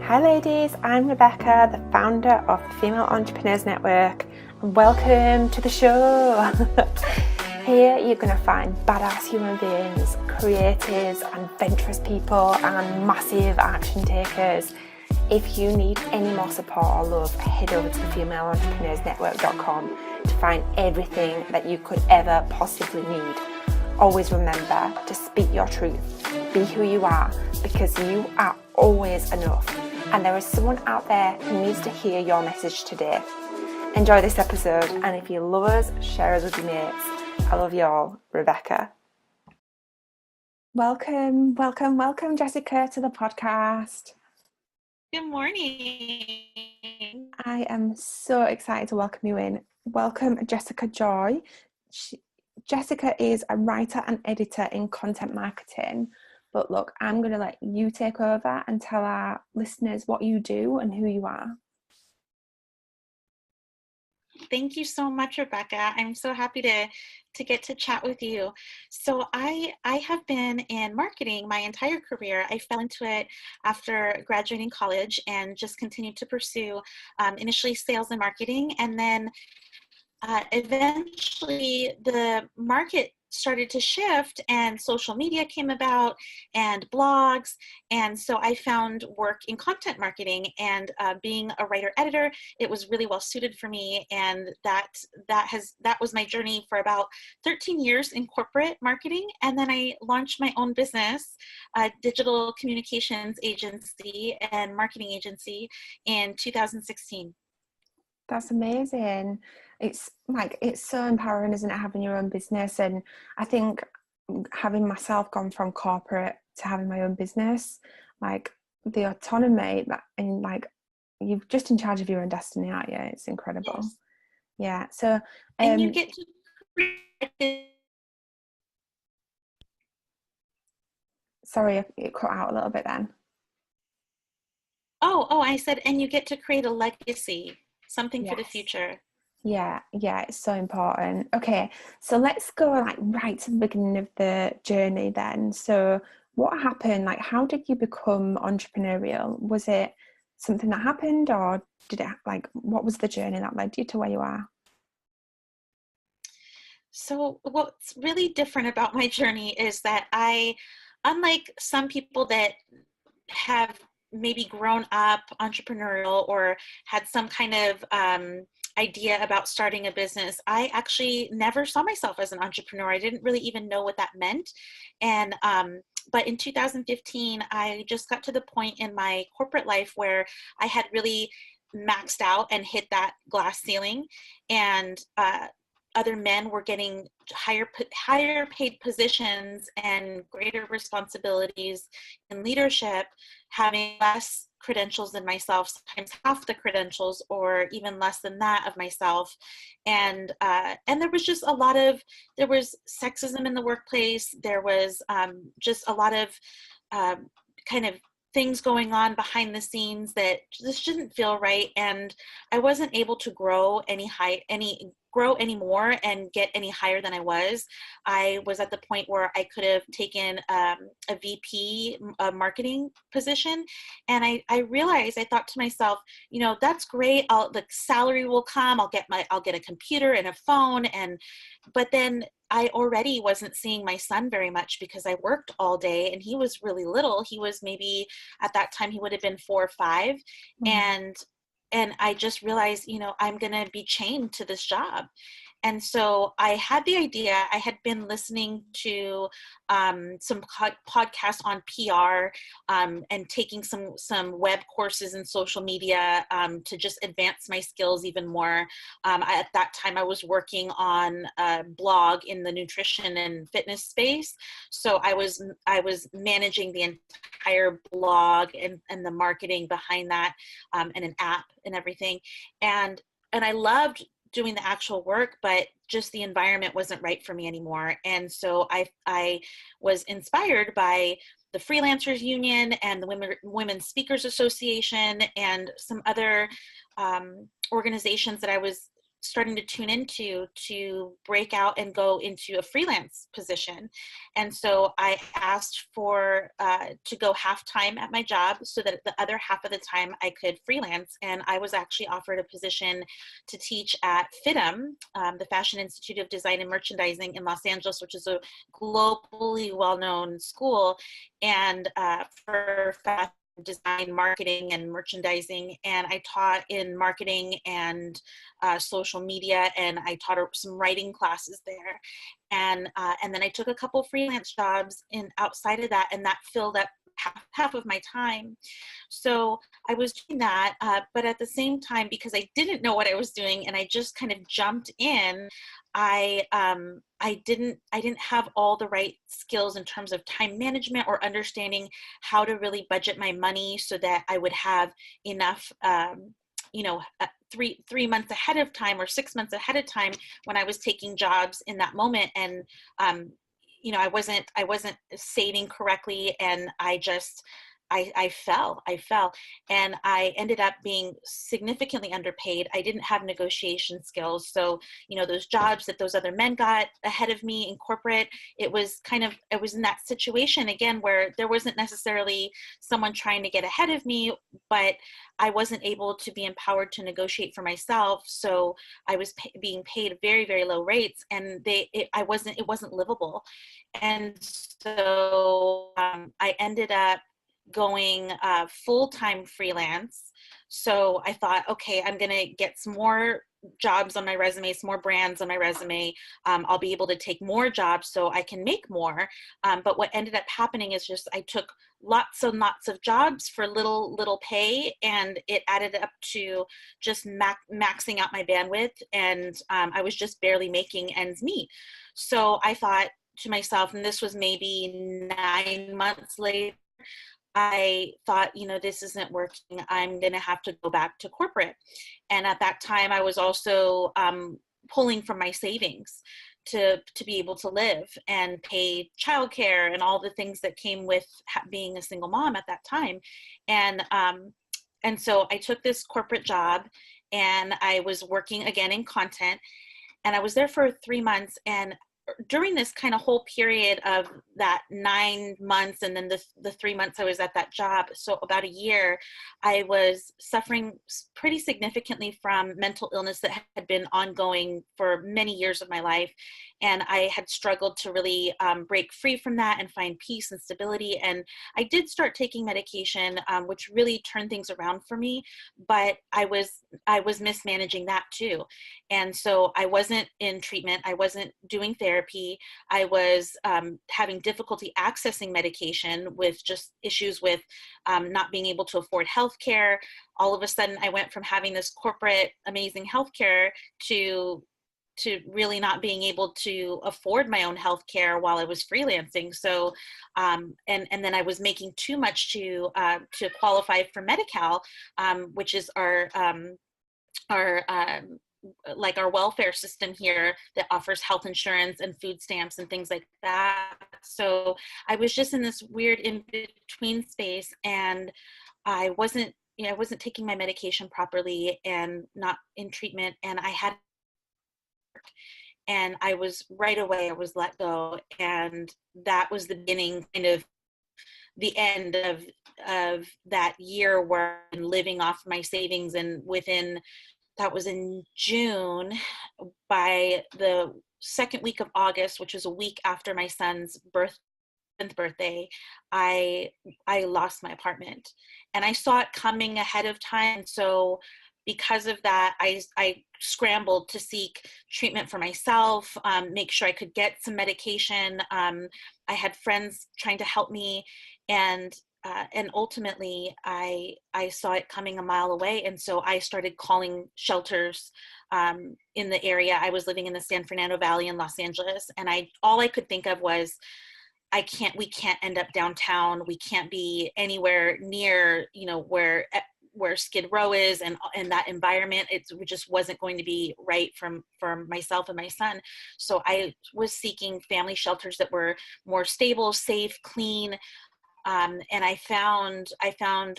Hi ladies, I'm Rebecca, the founder of the Female Entrepreneurs Network, and welcome to the show. Here you're going to find badass human beings, creatives, adventurous people and massive action takers. If you need any more support or love, head over to the femaleentrepreneursnetwork.com to find everything that you could ever possibly need. Always remember to speak your truth, be who you are, because you are always enough. And there is someone out there who needs to hear your message today. Enjoy this episode, and if you love us, share us with your mates. I love you all, Rebecca. Welcome, Jessica, to the podcast. Good morning. I am so excited to welcome you in. Welcome, Jessica Joy. Jessica is a writer and editor in content marketing. But look, I'm going to let you take over and tell our listeners what you do and who you are. Thank you so much, Rebecca. I'm so happy to get to chat with you. So I have been in marketing my entire career. I fell into it after graduating college and just continued to pursue initially sales and marketing. And then eventually the market started to shift and social media came about and blogs. And so I found work in content marketing, and being a writer editor, it was really well suited for me. And that was my journey for about 13 years in corporate marketing. And then I launched my own business, a digital communications agency and marketing agency, in 2016. That's amazing. It's so empowering, isn't it, having your own business? And I think having myself gone from corporate to having my own business, like the autonomy and you're just in charge of your own destiny, aren't you? It's incredible. Yes. Yeah. So and you get to sorry, it cut out a little bit then. I said, and you get to create a legacy, something for the future. Yeah, it's so important. Okay, so let's go right to the beginning of the journey then. So what happened? How did you become entrepreneurial? Was it something that happened, or did it what was the journey that led you to where you are? So what's really different about my journey is that unlike some people that have maybe grown up entrepreneurial or had some kind of idea about starting a business, I actually never saw myself as an entrepreneur. I didn't really even know what that meant. And but in 2015, I just got to the point in my corporate life where I had really maxed out and hit that glass ceiling, and other men were getting higher paid positions and greater responsibilities in leadership, having less credentials than myself, sometimes half the credentials or even less than that of myself. And there was just there was sexism in the workplace. There was just a lot of kind of things going on behind the scenes that just didn't feel right. And I wasn't able to grow anymore and get any higher than I was. I was at the point where I could have taken a VP marketing position. And I realized, I thought to myself, that's great. The salary will come. I'll get a computer and a phone. But then I already wasn't seeing my son very much because I worked all day, and he was really little. He was maybe, at that time, he would have been 4 or 5. Mm-hmm. And I just realized, I'm going to be chained to this job. And so I had the idea. I had been listening to some podcasts on PR and taking some web courses in social media to just advance my skills even more. At that time, I was working on a blog in the nutrition and fitness space. So I was managing the entire blog and the marketing behind that, and an app and everything. And I loved doing the actual work, but just the environment wasn't right for me anymore. And so I was inspired by the Freelancers Union and the Women Speakers Association and some other organizations that I was starting to tune into to break out and go into a freelance position. And so I asked for to go half time at my job so that the other half of the time I could freelance. And I was actually offered a position to teach at FIDM, the Fashion Institute of Design and Merchandising in Los Angeles, which is a globally well-known school, and for fashion design, marketing, and merchandising. And I taught in marketing and social media, and I taught some writing classes there. And then I took a couple freelance jobs in outside of that, and that filled up half of my time. So I was doing that, but at the same time, because I didn't know what I was doing and I just kind of jumped in, I didn't have all the right skills in terms of time management or understanding how to really budget my money so that I would have enough, 3 months ahead of time or 6 months ahead of time when I was taking jobs in that moment. And I wasn't saving correctly, and I fell, and I ended up being significantly underpaid. I didn't have negotiation skills. So, those jobs that those other men got ahead of me in corporate, I was in that situation again, where there wasn't necessarily someone trying to get ahead of me, but I wasn't able to be empowered to negotiate for myself. So I was being paid very, very low rates, and it wasn't livable. And so I ended up going full-time freelance. So I thought, okay, I'm going to get some more jobs on my resume, some more brands on my resume. I'll be able to take more jobs so I can make more. But what ended up happening is just I took lots and lots of jobs for little pay, and it added up to just maxing out my bandwidth, and I was just barely making ends meet. So I thought to myself, and this was maybe 9 months later, I thought, this isn't working. I'm going to have to go back to corporate. And at that time, I was also pulling from my savings to be able to live and pay childcare and all the things that came with being a single mom at that time. And so I took this corporate job, and I was working again in content, and I was there for 3 months. And during this kind of whole period of that 9 months, and then the 3 months I was at that job, so about a year, I was suffering pretty significantly from mental illness that had been ongoing for many years of my life. And I had struggled to really break free from that and find peace and stability. And I did start taking medication, which really turned things around for me, but I was mismanaging that too. And so I wasn't in treatment. I wasn't doing therapy. I was having difficulty accessing medication with just issues with not being able to afford healthcare. All of a sudden, I went from having this corporate amazing healthcare to really not being able to afford my own healthcare while I was freelancing. So, and then I was making too much to qualify for Medi-Cal, which is our like our welfare system here that offers health insurance and food stamps and things like that. So I was just in this weird in-between space, and I wasn't taking my medication properly and not in treatment. And I was right away, I was let go. And that was the beginning, kind of the end of that year where I'm living off my savings. And that was in June. By the second week of August, which was a week after my son's 7th birthday, I lost my apartment, and I saw it coming ahead of time. So because of that, I scrambled to seek treatment for myself, make sure I could get some medication. I had friends trying to help me, and ultimately I saw it coming a mile away. And so I started calling shelters in the area. I was living in the San Fernando Valley in Los Angeles, and all I could think of was, we can't end up downtown. We can't be anywhere near, where Skid Row is, and that environment. It just wasn't going to be right for myself and my son. So I was seeking family shelters that were more stable, safe, clean. And I found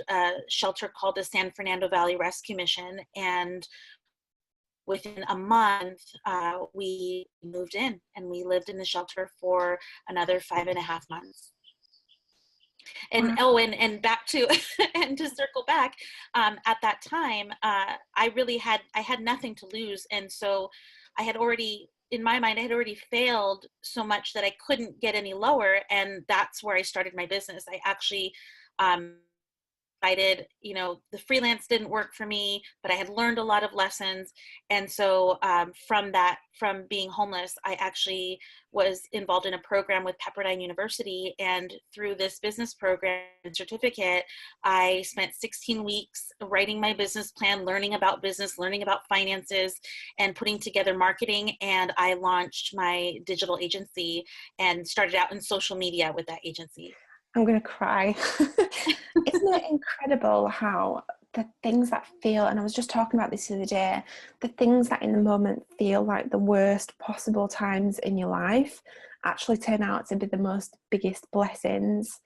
a shelter called the San Fernando Valley Rescue Mission. And within a month, we moved in and we lived in the shelter for another 5.5 months. And Wow. and back to and to circle back, at that time, I had nothing to lose, and so I had already, in my mind, I had already failed so much that I couldn't get any lower, and that's where I started my business. I actually decided, the freelance didn't work for me, but I had learned a lot of lessons. And so from being homeless, I actually was involved in a program with Pepperdine University. And through this business program and certificate, I spent 16 weeks writing my business plan, learning about business, learning about finances, and putting together marketing. And I launched my digital agency and started out in social media with that agency. I'm going to cry. Isn't it incredible how the things that feel, and I was just talking about this the other day, the things that in the moment feel like the worst possible times in your life actually turn out to be the most biggest blessings.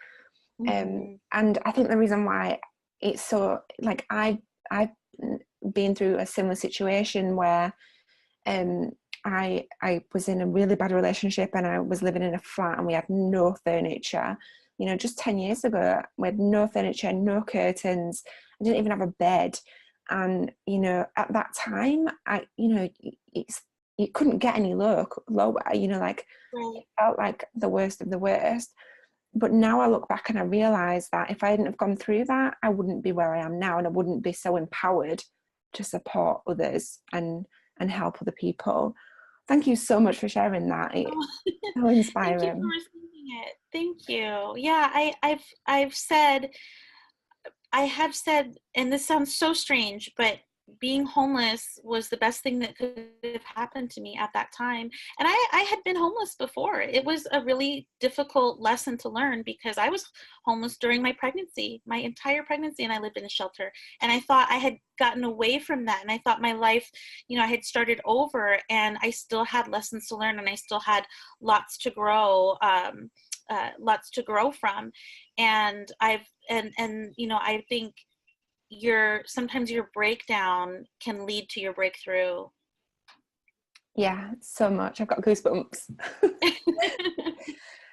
Mm-hmm. And I think the reason why it's so, like, I've been through a similar situation where I was in a really bad relationship and I was living in a flat and we had no furniture. Just 10 years ago, we had no furniture, no curtains. I didn't even have a bed. And, at that time, it couldn't get any lower, like, Right. it felt like the worst of the worst. But now I look back and I realize that if I hadn't have gone through that, I wouldn't be where I am now, and I wouldn't be so empowered to support others and help other people. Thank you so much for sharing that. It's Oh, so thank you for inspiring. receiving it. Thank you. Yeah, I have said, and this sounds so strange, but being homeless was the best thing that could have happened to me at that time. And I had been homeless before. It was a really difficult lesson to learn because I was homeless during my pregnancy, my entire pregnancy, and I lived in a shelter. And I thought I had gotten away from that. And I thought my life, I had started over, and I still had lessons to learn, and I still had lots to grow. Lots to grow from. And I think sometimes your breakdown can lead to your breakthrough. Yeah, so much. I've got goosebumps.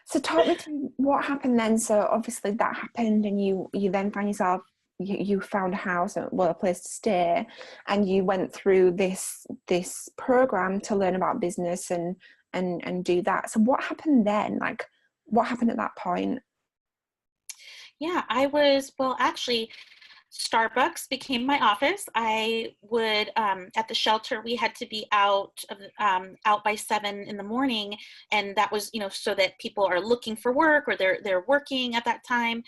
So talk me through what happened then. So obviously that happened, and you then find yourself, you found a house, well, a place to stay, and you went through this program to learn about business and do that. So what happened then? Like, what happened at that point? Yeah, well, actually, Starbucks became my office. I would, at the shelter, we had to be out by 7 in the morning, and that was, so that people are looking for work, or they're working at that time.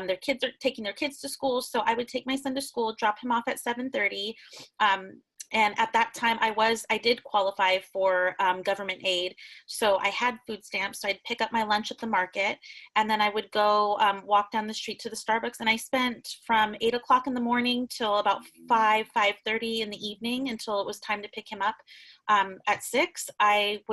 Their kids are taking their kids to school, so I would take my son to school, drop him off at 7:30. And at that time, I did qualify for government aid, so I had food stamps. So I'd pick up my lunch at the market, and then I would go walk down the street to the Starbucks. And I spent from 8 o'clock in the morning till about 5:30 in the evening until it was time to pick him up at 6. I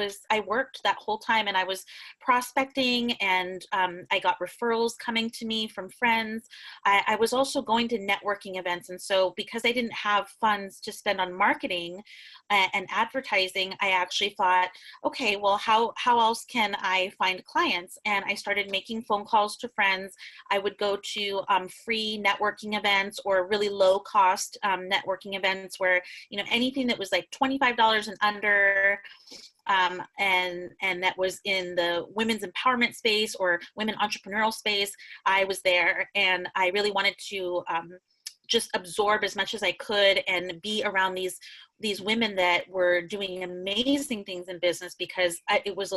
worked that whole time, and I was prospecting, and I got referrals coming to me from friends. I was also going to networking events, and so because I didn't have funds to spend on marketing and advertising, I actually thought, okay, well, how else can I find clients? And I started making phone calls to friends. I would go to free networking events or really low cost networking events where, anything that was like $25 and under, and that was in the women's empowerment space or women entrepreneurial space, I was there. And I really wanted to just absorb as much as I could and be around these women that were doing amazing things in business, because it was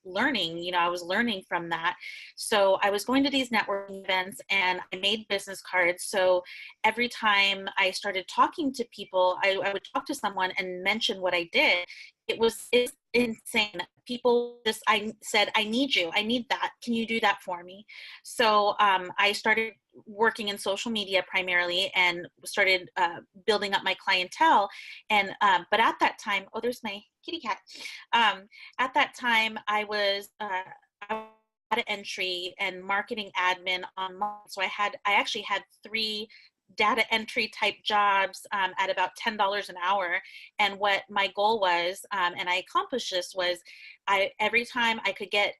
learning, I was learning from that. So I was going to these networking events, and I made business cards. So every time I started talking to people, I would talk to someone and mention what I did. It's insane. I said, I need you. I need that. Can you do that for me? So I started working in social media primarily, and started building up my clientele. And but at that time, oh, there's my kitty cat. At that time, I was data entry and marketing admin online. So I actually had 3 data entry type jobs at about $10 an hour. And what my goal was, and I accomplished this, was every time I could get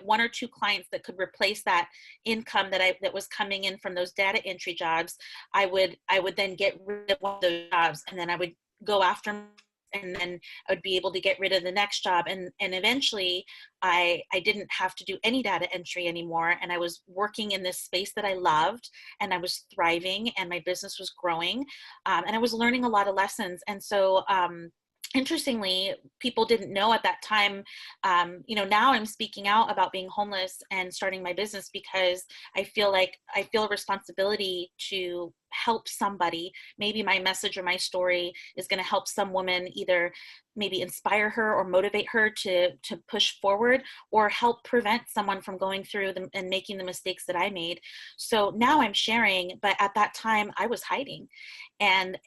one or two clients that could replace that income that was coming in from those data entry jobs. I would then get rid of one of those jobs, and then I would go after, and then I would be able to get rid of the next job. And eventually I didn't have to do any data entry anymore. And I was working in this space that I loved, and I was thriving, and my business was growing. And I was learning a lot of lessons. And so, interestingly, people didn't know at that time. Now I'm speaking out about being homeless and starting my business because I feel a responsibility to help somebody. Maybe my message or my story is going to help some woman, either maybe inspire her or motivate her to push forward, or help prevent someone from going through them and making the mistakes that I made. So now I'm sharing, but at that time I was hiding. And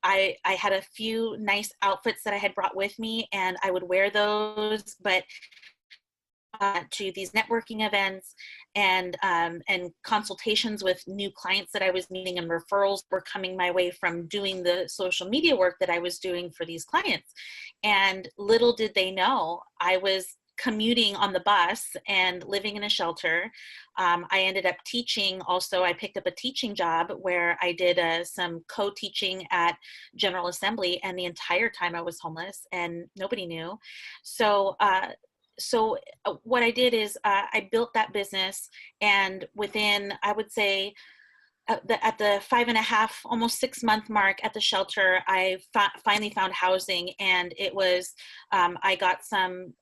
I had a few nice outfits that I had brought with me, and I would wear those, but to these networking events and consultations with new clients that I was meeting, and referrals were coming my way from doing the social media work that I was doing for these clients. And little did they know, I was commuting on the bus and living in a shelter. I ended up teaching also. I picked up a teaching job where I did some co-teaching at General Assembly, and the entire time I was homeless and nobody knew. So what I did is I built that business, and within, I would say, at the 5.5, almost 6 month mark at the shelter, I finally found housing, and it was I got some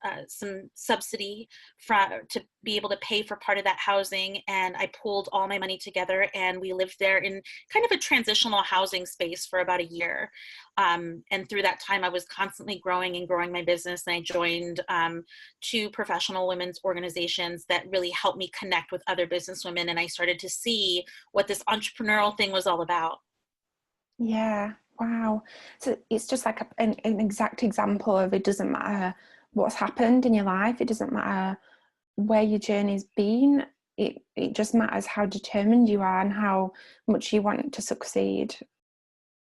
subsidy to be able to pay for part of that housing, and I pooled all my money together, and we lived there in kind of a transitional housing space for about a year. And through that time, I was constantly growing and growing my business, and I joined 2 professional women's organizations that really helped me connect with other business women, and I started to see what this entrepreneurial thing was all about. Yeah, wow. So it's just like an exact example of, it doesn't matter what's happened in your life, it doesn't matter where your journey's been, it just matters how determined you are and how much you want to succeed.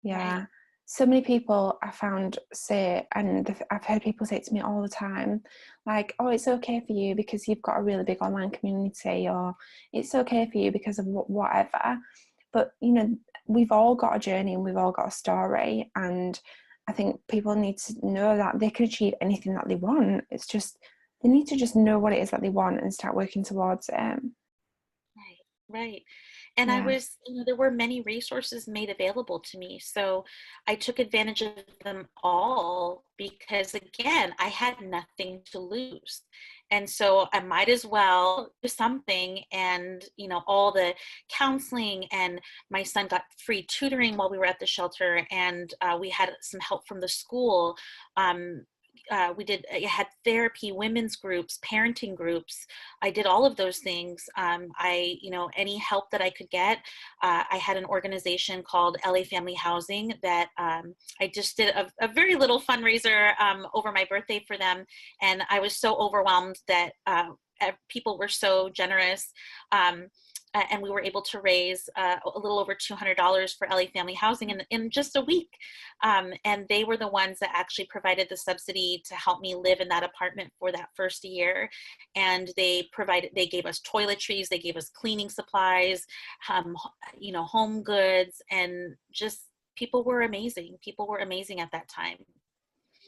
Yeah. Right. So many people I found say, and I've heard people say to me all the time, like, oh, it's okay for you because you've got a really big online community, or it's okay for you because of whatever. But, we've all got a journey and we've all got a story. And I think people need to know that they can achieve anything that they want. It's just, they need to just know what it is that they want and start working towards it. Right, right. And Yeah. there were many resources made available to me. So I took advantage of them all because, again, I had nothing to lose. And so I might as well do something. And, all the counseling, and my son got free tutoring while we were at the shelter, and we had some help from the school. Um, I had therapy, women's groups, parenting groups. I did all of those things. Any help that I could get. I had an organization called LA Family Housing that I just did a very little fundraiser over my birthday for them. And I was so overwhelmed that people were so generous. And we were able to raise a little over $200 for LA Family Housing in just a week. And they were the ones that actually provided the subsidy to help me live in that apartment for that first year. And they gave us toiletries, they gave us cleaning supplies, home goods, and just people were amazing. People were amazing at that time.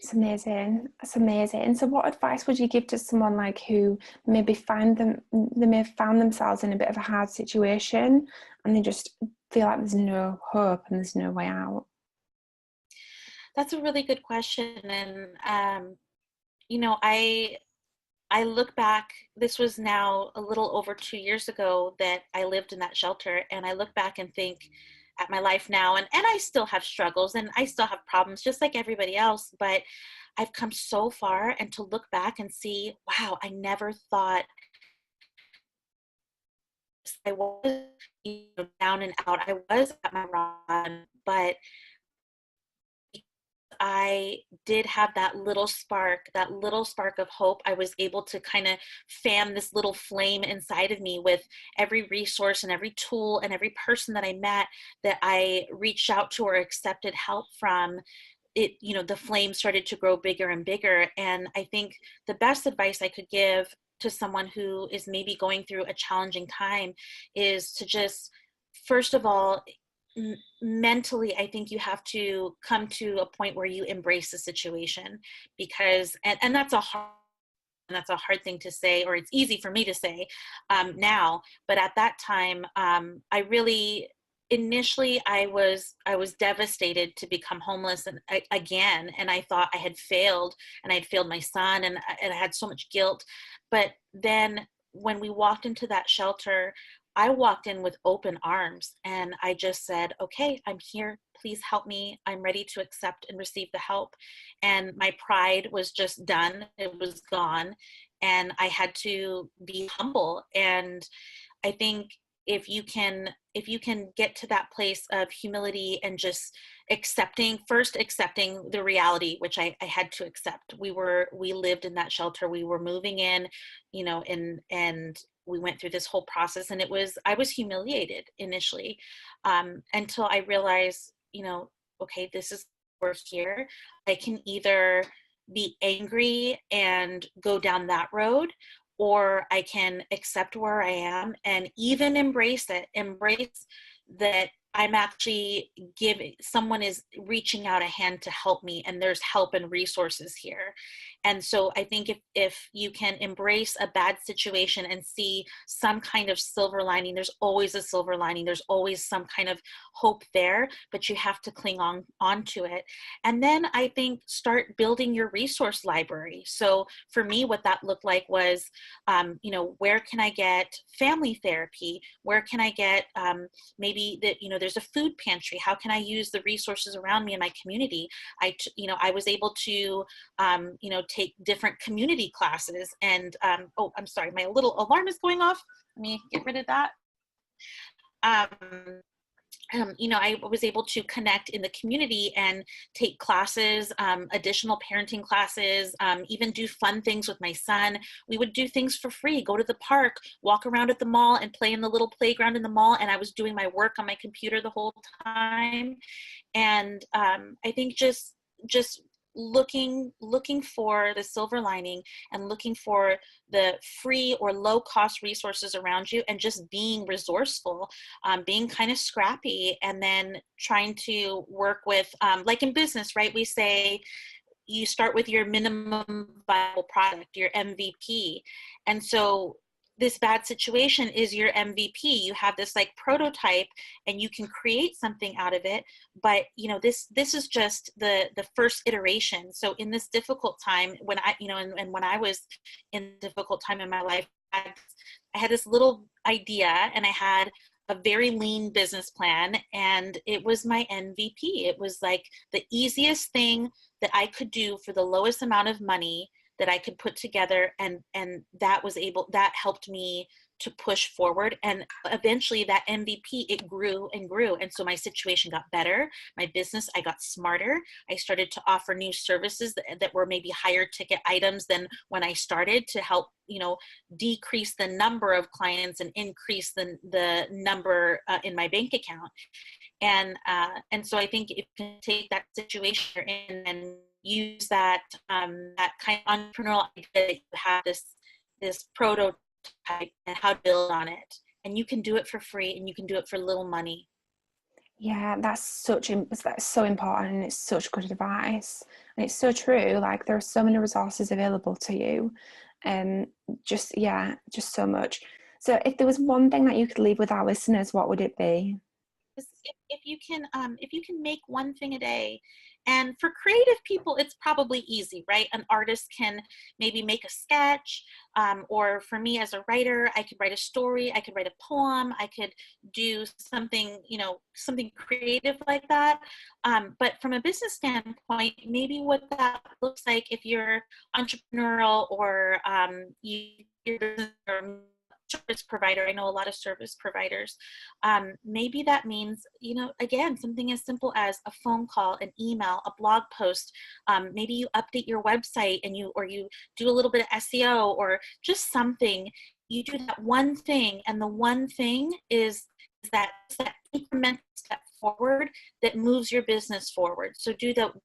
It's amazing. It's amazing. So what advice would you give to someone like who they may have found themselves in a bit of a hard situation and they just feel like there's no hope and there's no way out? That's a really good question. And, I look back, this was now a little over 2 years ago that I lived in that shelter. And I look back and think at my life now, and I still have struggles and I still have problems just like everybody else, but I've come so far. And to look back and see, wow, I never thought I was, down and out. I was at my rock bottom, but I did have that little spark of hope, I was able to kind of fan this little flame inside of me with every resource and every tool and every person that I met that I reached out to or accepted help from. It, the flame started to grow bigger and bigger. And I think the best advice I could give to someone who is maybe going through a challenging time is to just, first of all, mentally, I think you have to come to a point where you embrace the situation, because, and that's a hard thing to say, or it's easy for me to say now, but at that time, I really, initially I was devastated to become homeless and again, and I thought I had failed, and I had failed my son, and I had so much guilt. But then when we walked into that shelter, I walked in with open arms, and I just said, okay, I'm here, please help me, I'm ready to accept and receive the help. And my pride was just done, it was gone, and I had to be humble. And I think if you can get to that place of humility and just accepting the reality, which I had to accept. We lived in that shelter, we were moving in, and we went through this whole process, and I was humiliated initially, until I realized, okay, this is, we're here. I can either be angry and go down that road, or I can accept where I am and even embrace that I'm actually giving, someone is reaching out a hand to help me, and there's help and resources here. And so I think if you can embrace a bad situation and see some kind of silver lining, there's always a silver lining, there's always some kind of hope there, but you have to cling onto it. And then I think start building your resource library. So for me, what that looked like was, where can I get family therapy? Where can I get, maybe that, there's a food pantry. How can I use the resources around me in my community? I was able to, take different community classes. And, oh, I'm sorry, my little alarm is going off. Let me get rid of that. I was able to connect in the community and take classes, additional parenting classes, even do fun things with my son. We would do things for free, go to the park, walk around at the mall and play in the little playground in the mall. And I was doing my work on my computer the whole time. And I think just looking for the silver lining and looking for the free or low cost resources around you, and just being resourceful, being kind of scrappy, and then trying to work with, like in business, right? We say you start with your minimum viable product, your MVP. And so this bad situation is your MVP. You have this like prototype, and you can create something out of it. But this is just the first iteration. So in this difficult time, when and when I was in a difficult time in my life, I had this little idea, and I had a very lean business plan, and it was my MVP. It was like the easiest thing that I could do for the lowest amount of money that I could put together, and that helped me to push forward. And eventually that MVP, it grew and grew. And so my situation got better. My business, I got smarter. I started to offer new services that were maybe higher ticket items than when I started, to help, decrease the number of clients and increase the number in my bank account. And so I think if you can take that situation you're in and use that that kind of entrepreneurial idea that you have, this prototype, and how to build on it, and you can do it for free, and you can do it for little money. Yeah, that's so important, and it's such good advice, and it's so true. Like, there are so many resources available to you, and just so much. So if there was one thing that you could leave with our listeners, what would it be? If you can make one thing a day. And for creative people, it's probably easy, right? An artist can maybe make a sketch, or for me as a writer, I could write a story, I could write a poem, I could do something, something creative like that. But from a business standpoint, maybe what that looks like, if you're entrepreneurial, or your business, or service provider, I know a lot of service providers, maybe that means, again, something as simple as a phone call, an email, a blog post. Maybe you update your website and you do a little bit of SEO or just something. You do that one thing, and the one thing is that incremental step forward that moves your business forward. So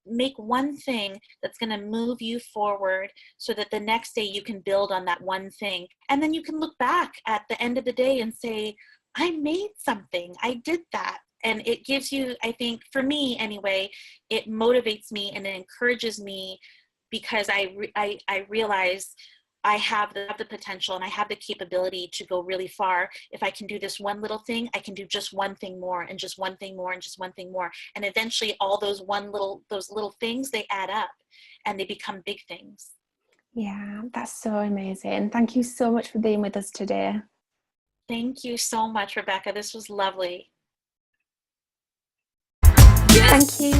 make one thing that's going to move you forward so that the next day you can build on that one thing. And then you can look back at the end of the day and say, I made something, I did that. And it gives you, I think, for me anyway, it motivates me and it encourages me, because I realize I have the potential and I have the capability to go really far. If I can do this one little thing, I can do just one thing more and just one thing more and just one thing more. And eventually all those little things, they add up and they become big things. Yeah, that's so amazing. Thank you so much for being with us today. Thank you so much, Rebecca. This was lovely. Thank you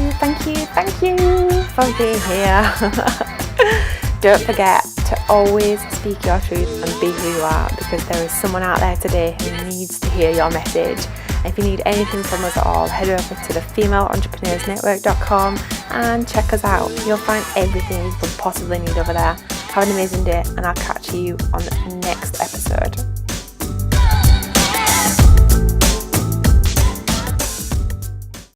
for being here. Don't forget to always speak your truth and be who you are, because there is someone out there today who needs to hear your message. And if you need anything from us at all, head over to thefemaleentrepreneursnetwork.com and check us out. You'll find everything you could possibly need over there. Have an amazing day, and I'll catch you on the next episode.